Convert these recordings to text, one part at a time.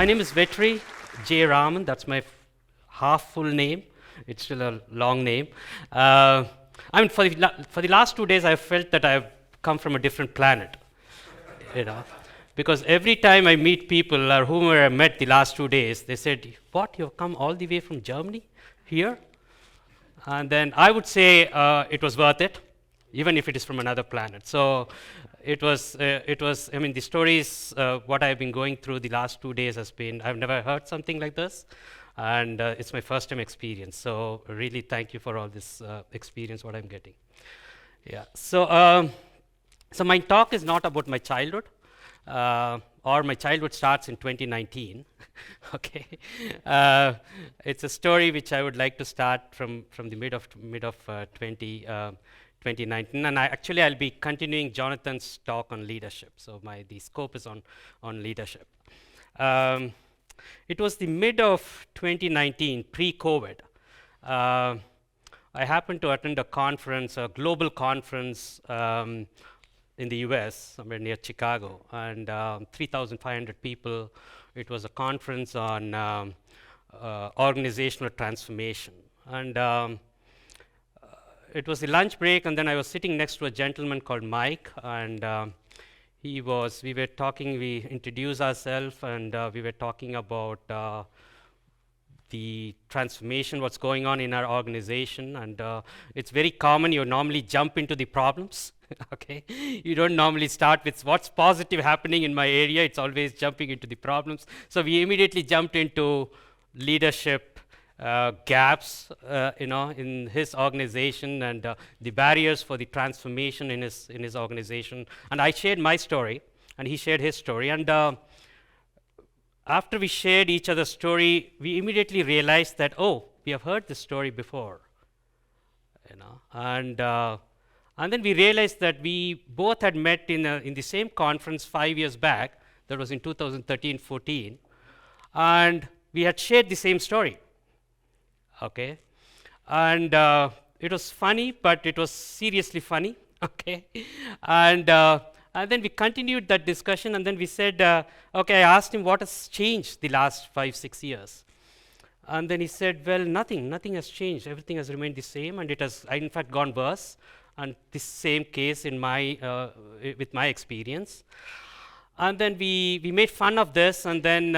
My name is Vetri J. Raman. That's my half full name. It's still a long name. For the last 2 days, I felt that I've come from a different planet. You know, because every time I meet people or whomever I met the last 2 days, they said, "What? You've come all the way from Germany here?" And then I would say it was worth it, even if it is from another planet. So it was, I mean, the stories, what I've been going through the last 2 days has been, I've never heard something like this. And it's my first time experience. So really thank you for all this experience, what I'm getting. Yeah, so my talk is not about my childhood, or my childhood starts in 2019. Okay, it's a story which I would like to start from the mid of 2019, and I'll be continuing Jonathan's talk on leadership. So the scope is on leadership. It was the mid of 2019, pre-COVID. I happened to attend a conference, a global conference in the US, somewhere near Chicago, and 3,500 people. It was a conference on organizational transformation. And it was the lunch break, and then I was sitting next to a gentleman called Mike, and we were talking, we introduced ourselves, and we were talking about the transformation, what's going on in our organization. And it's very common, you normally jump into the problems. Okay, you don't normally start with what's positive happening in my area. It's always jumping into the problems. So we immediately jumped into leadership gaps, in his organization, and the barriers for the transformation in his organization. And I shared my story, and he shared his story. And after we shared each other's story, we immediately realized that, oh, we have heard this story before, and then we realized that we both had met in the same conference 5 years back. That was in 2013-14, and we had shared the same story. Okay, and it was funny, but it was seriously funny. Okay, and then we continued that discussion, and then we said, okay, I asked him what has changed the last 5-6 years. And then he said, well, nothing has changed. Everything has remained the same, and it has, in fact, gone worse. And this same case in with my experience. And then we made fun of this, and then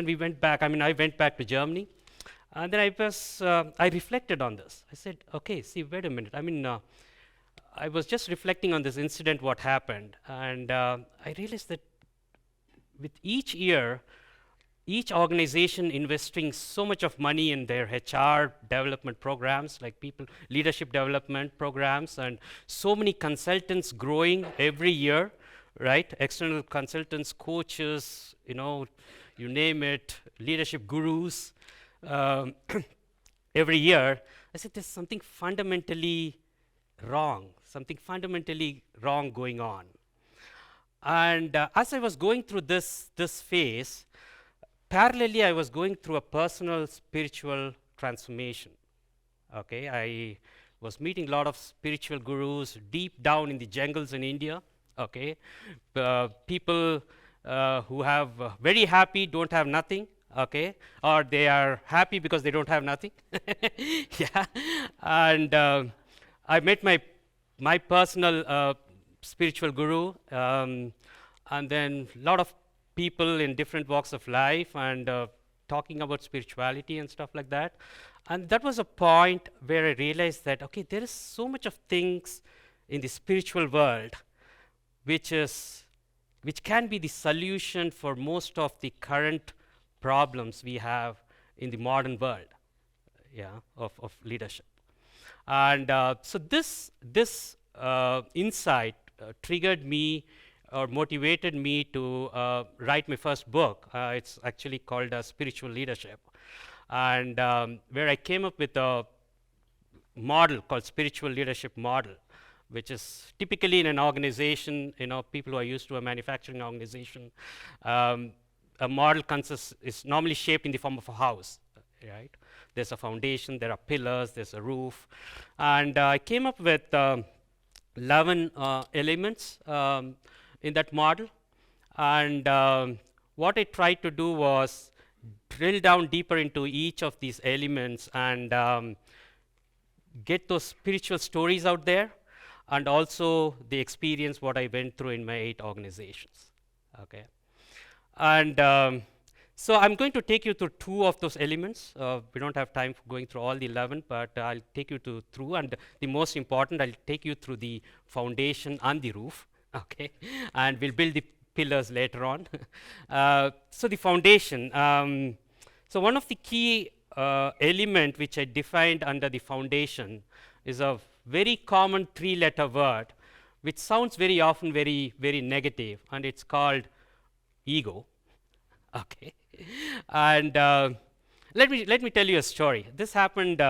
we went back. I mean, I went back to Germany, and then I reflected on this. I said, okay, see, wait a minute. I mean, I was just reflecting on this incident, what happened, and I realized that with each year, each organization investing so much of money in their HR development programs, like leadership development programs, and so many consultants growing every year, right? External consultants, coaches, you name it, leadership gurus, every year. I said, there's something fundamentally wrong going on. And as I was going through this phase, parallelly, I was going through a personal spiritual transformation. Okay, I was meeting a lot of spiritual gurus deep down in the jungles in India. Okay, people who have very happy, don't have nothing. Okay, or they are happy because they don't have nothing. Yeah, and I met my personal spiritual guru, and then a lot of people in different walks of life, and talking about spirituality and stuff like that. And that was a point where I realized that, okay, there is so much of things in the spiritual world which can be the solution for most of the current problems we have in the modern world, of leadership. And so this insight triggered me or motivated me to write my first book. It's actually called Spiritual Leadership, and where I came up with a model called Spiritual Leadership Model, which is typically in an organization, people who are used to a manufacturing organization. A model is normally shaped in the form of a house, right? There's a foundation, there are pillars, there's a roof, and I came up with 11 elements in that model. And what I tried to do was drill down deeper into each of these elements and get those spiritual stories out there, and also the experience what I went through in my 8 organizations. Okay, and so I'm going to take you through 2 of those elements. We don't have time for going through all the 11, but I'll take you through, and the most important, I'll take you through the foundation and the roof. Okay, and we'll build the pillars later on. So the foundation. So one of the key element which I defined under the foundation is a very common 3-letter word, which sounds very often very, very negative, and it's called ego. Okay, and let me tell you a story. This happened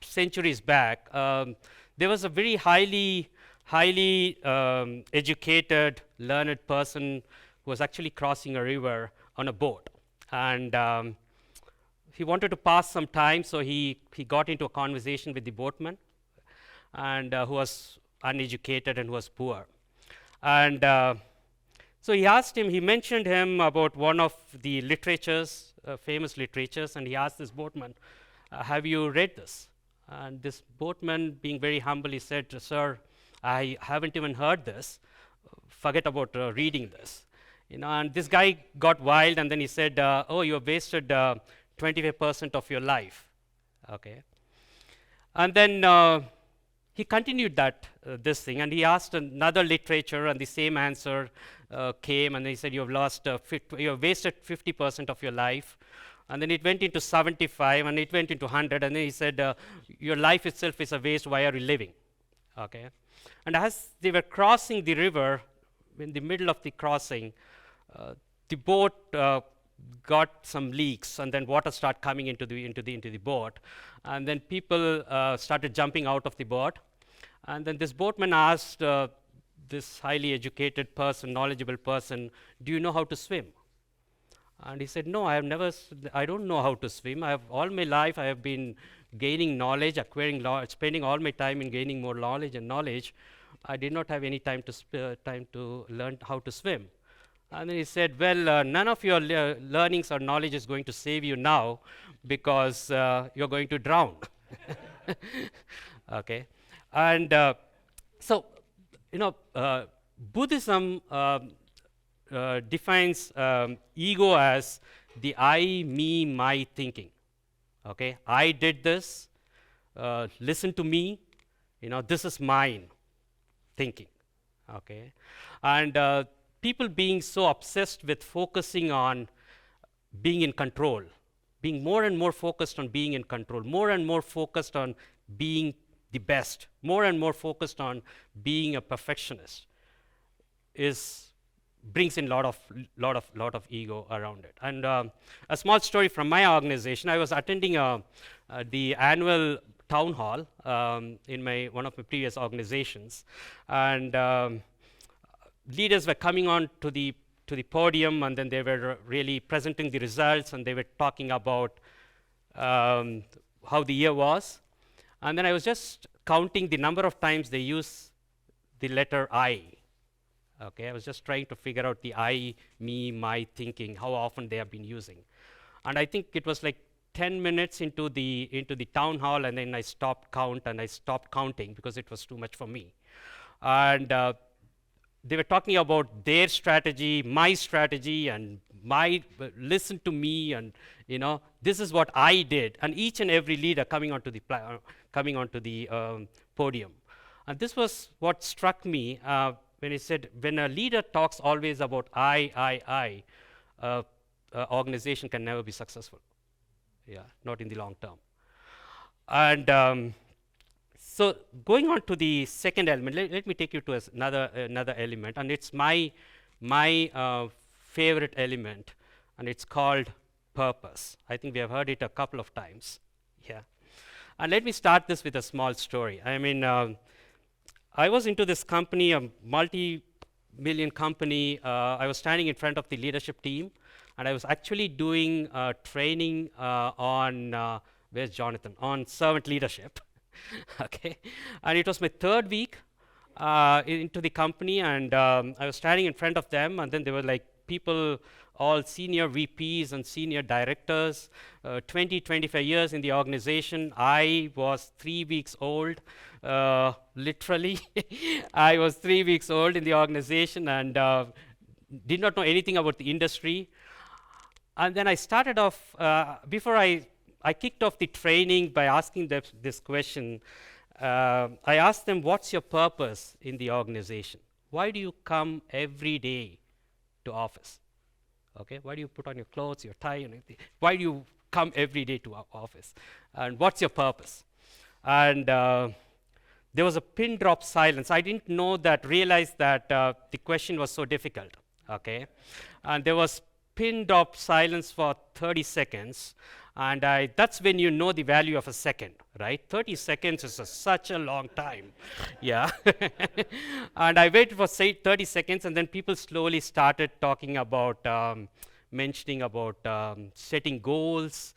centuries back. There was a very highly educated, learned person who was actually crossing a river on a boat, and he wanted to pass some time, so he got into a conversation with the boatman, and who was uneducated and who was poor, and so he asked him. He mentioned him about one of the literatures, famous literatures, and he asked this boatman, "Have you read this?" And this boatman, being very humble, he said, "Sir, I haven't even heard this. Forget about reading this." And this guy got wild, and then he said, "Oh, you have wasted 25% of your life." Okay, and then he continued this thing, and he asked another literature, and the same answer came, and he said, "You have you have wasted 50% of your life." And then it went into 75, and it went into 100, and then he said, "Your life itself is a waste. Why are you living?" Okay, and as they were crossing the river, in the middle of the crossing, the boat got some leaks, and then water started coming into the boat, and then people started jumping out of the boat, and then this boatman asked this highly educated person, knowledgeable person, "Do you know how to swim?" And he said, "No, I don't know how to swim. All my life I have been gaining knowledge, spending all my time in gaining more knowledge and knowledge. I did not have any time to learn how to swim." And then he said, "Well, none of your learnings or knowledge is going to save you now, because you're going to drown." Okay, and so Buddhism defines ego as the I, me, my thinking. Okay, I did this. Listen to me. This is mine thinking. Okay, and people being so obsessed with focusing on being in control, being more and more focused on being in control, more and more focused on being the best, more and more focused on being a perfectionist, brings in lot of ego around it. And a small story from my organization: I was attending the annual town hall in one of my previous organizations, and leaders were coming on to the podium, and then they were really presenting the results, and they were talking about how the year was. And then I was just counting the number of times they use the letter I. Okay, I was just trying to figure out the I, me, my thinking, how often they have been using. And I think it was like 10 minutes into the town hall, and then I stopped counting because it was too much for me. And they were talking about their strategy, my strategy, and listen to me, and this is what I did. And each and every leader coming onto the podium. And this was what struck me when he said, when a leader talks always about I, organization can never be successful. Yeah, not in the long term. And so going on to the second element, let me take you to another element, and it's my favorite element, and it's called purpose. I think we have heard it a couple of times. Yeah, and let me start this with a small story. I mean, I was into this company, a multi-million company. I was standing in front of the leadership team, and I was actually doing training on where's Jonathan? On servant leadership. Okay, and it was my third week into the company, and I was standing in front of them, and then there were like people all senior VPs and senior directors, 20, 25 years in the organization. I was 3 weeks old, literally. I was 3 weeks old in the organization and did not know anything about the industry. And then I started off, before I kicked off the training by asking them this question. I asked them, what's your purpose in the organization? Why do you come every day to office? Okay, why do you put on your clothes, your tie, and everything? Why do you come every day to our office? And what's your purpose? And there was a pin drop silence. I didn't realize that the question was so difficult. Okay, and there was pin drop silence for 30 seconds. And that's when you know the value of a second, right? 30 seconds is such a long time. Yeah. And I waited for, say, 30 seconds, and then people slowly started talking about, mentioning about setting goals,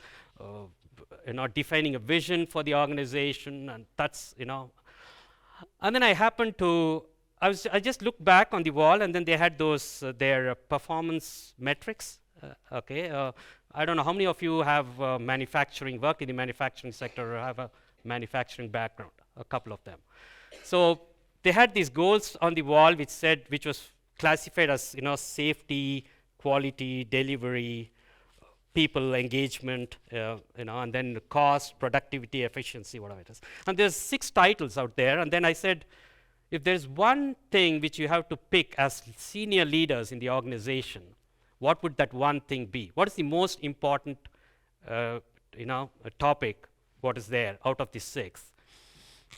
defining a vision for the organization, and that's, And then I happened to, I just looked back on the wall, and then they had those, their performance metrics, okay. I don't know how many of you have manufacturing, work in the manufacturing sector or have a manufacturing background, a couple of them. So they had these goals on the wall which was classified as, safety, quality, delivery, people engagement, and then cost, productivity, efficiency, whatever it is. And there's 6 titles out there, and then I said, if there's one thing which you have to pick as senior leaders in the organization, what would that one thing be? What is the most important, topic? What is there out of the 6?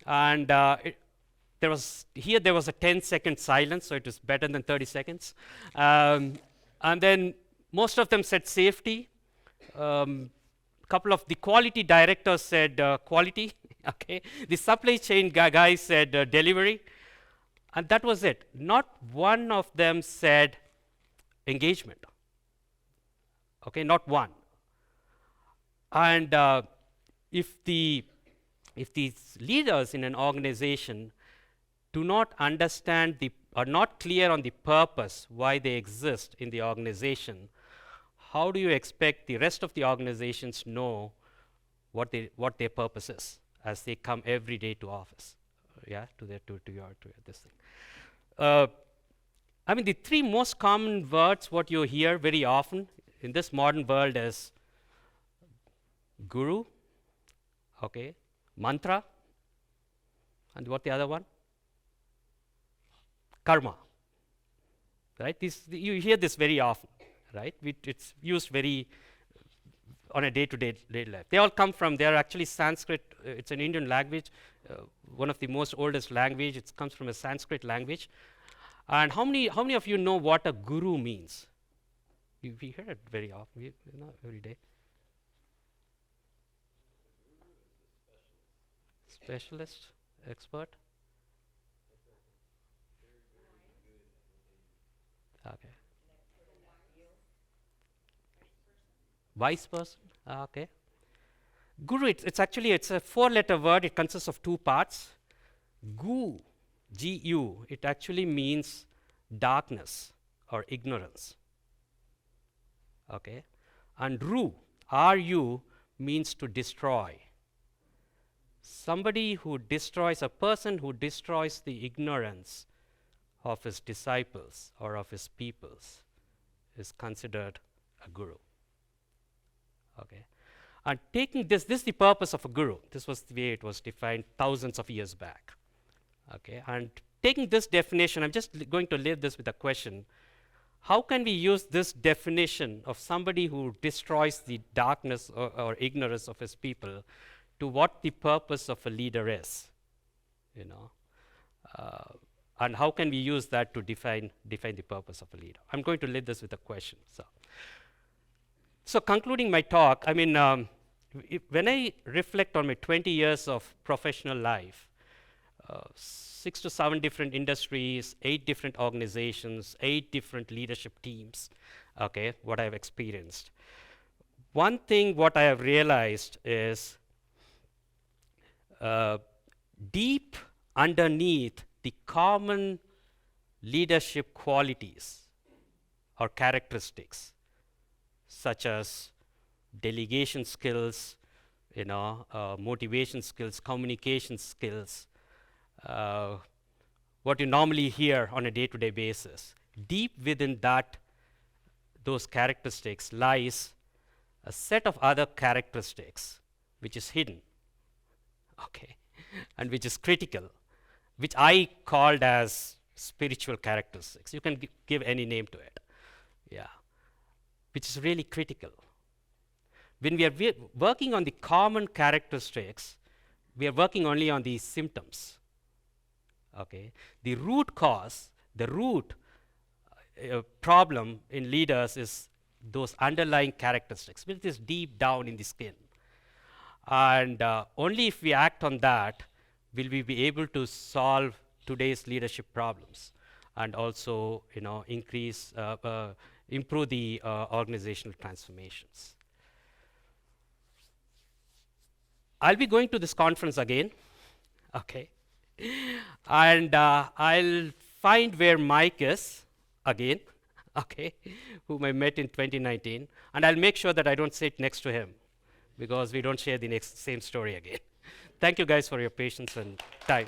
And there was a 10-second silence, so it was better than 30 seconds. And then most of them said safety. Couple of the quality directors said quality. Okay, the supply chain guys said delivery, and that was it. Not one of them said engagement. Okay, not one. And if these leaders in an organization do not understand are not clear on the purpose why they exist in the organization, how do you expect the rest of the organizations know what their purpose is as they come every day to office? Yeah, to this thing. I mean, the 3 most common words what you hear very often in this modern world is guru, okay, mantra, and what the other one? Karma. Right? You hear this very often, right? It's used very on a day-to-day life. They all come from, they are actually Sanskrit. It's an Indian language, one of the most oldest language. It comes from a Sanskrit language. And how many of you know what a guru means? We hear it very often, every day. Specialist, expert. Okay. Wise person. Okay. Guru. It's actually a 4-letter word. It consists of 2 parts. Gu, G-U. It actually means darkness or ignorance. Okay, and Ru, R-U, means to destroy. Somebody who destroys, a person who destroys the ignorance of his disciples or of his peoples is considered a guru. Okay, and taking this is the purpose of a guru. This was the way it was defined thousands of years back. Okay, and taking this definition, I'm just going to leave this with a question. How can we use this definition of somebody who destroys the darkness or ignorance of his people to what the purpose of a leader is? And how can we use that to define the purpose of a leader? I'm going to leave this with a question. So concluding my talk, I mean, when I reflect on my 20 years of professional life, 6 to 7 different industries, 8 different organizations, 8 different leadership teams, okay, what I've experienced. One thing what I have realized is deep underneath the common leadership qualities or characteristics such as delegation skills, motivation skills, communication skills, what you normally hear on a day-to-day basis. Deep within those characteristics lies a set of other characteristics which is hidden, okay, and which is critical, which I called as spiritual characteristics. You can give any name to it, yeah, which is really critical. When we are working on the common characteristics, we are working only on the symptoms, okay. The root cause, the root problem in leaders is those underlying characteristics, which is deep down in the skin. And only if we act on that will we be able to solve today's leadership problems and also improve the organizational transformations. I'll be going to this conference again, okay, and I'll find where Mike is again, okay, whom I met in 2019, and I'll make sure that I don't sit next to him because we don't share the same story again. Thank you guys for your patience and time.